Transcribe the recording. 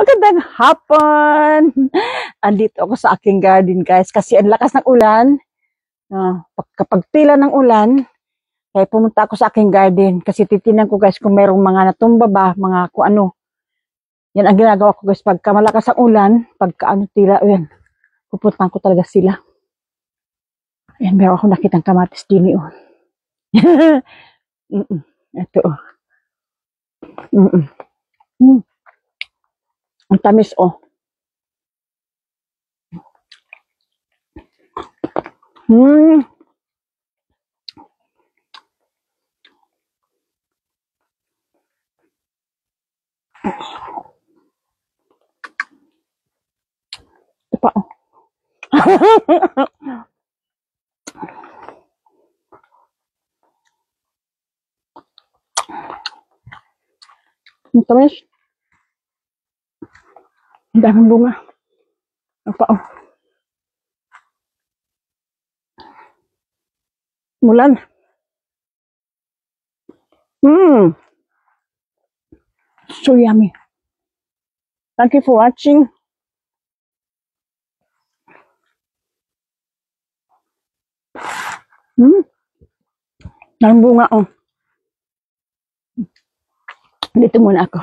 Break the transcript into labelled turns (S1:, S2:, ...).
S1: Magandang hapon! Andito ako sa aking garden, guys, kasi ang lakas ng ulan. Kapag tila ng ulan, kaya pumunta ako sa aking garden kasi titinan ko, guys, kung merong mga natumba ba, mga kung ano. Yan ang ginagawa ko, guys, pagka malakas ang ulan, pagka ano tila, yan, pupuntahan ko talaga sila. Ayan, meron ako nakitang kamatis din yun. Ito. Ang tamis, oh. Ito pa, oh. Ang tamis. Ang daming bunga. Ito pa, oh. Mulan. So yummy. Thank you for watching. Ang bunga, oh. Dito muna ako.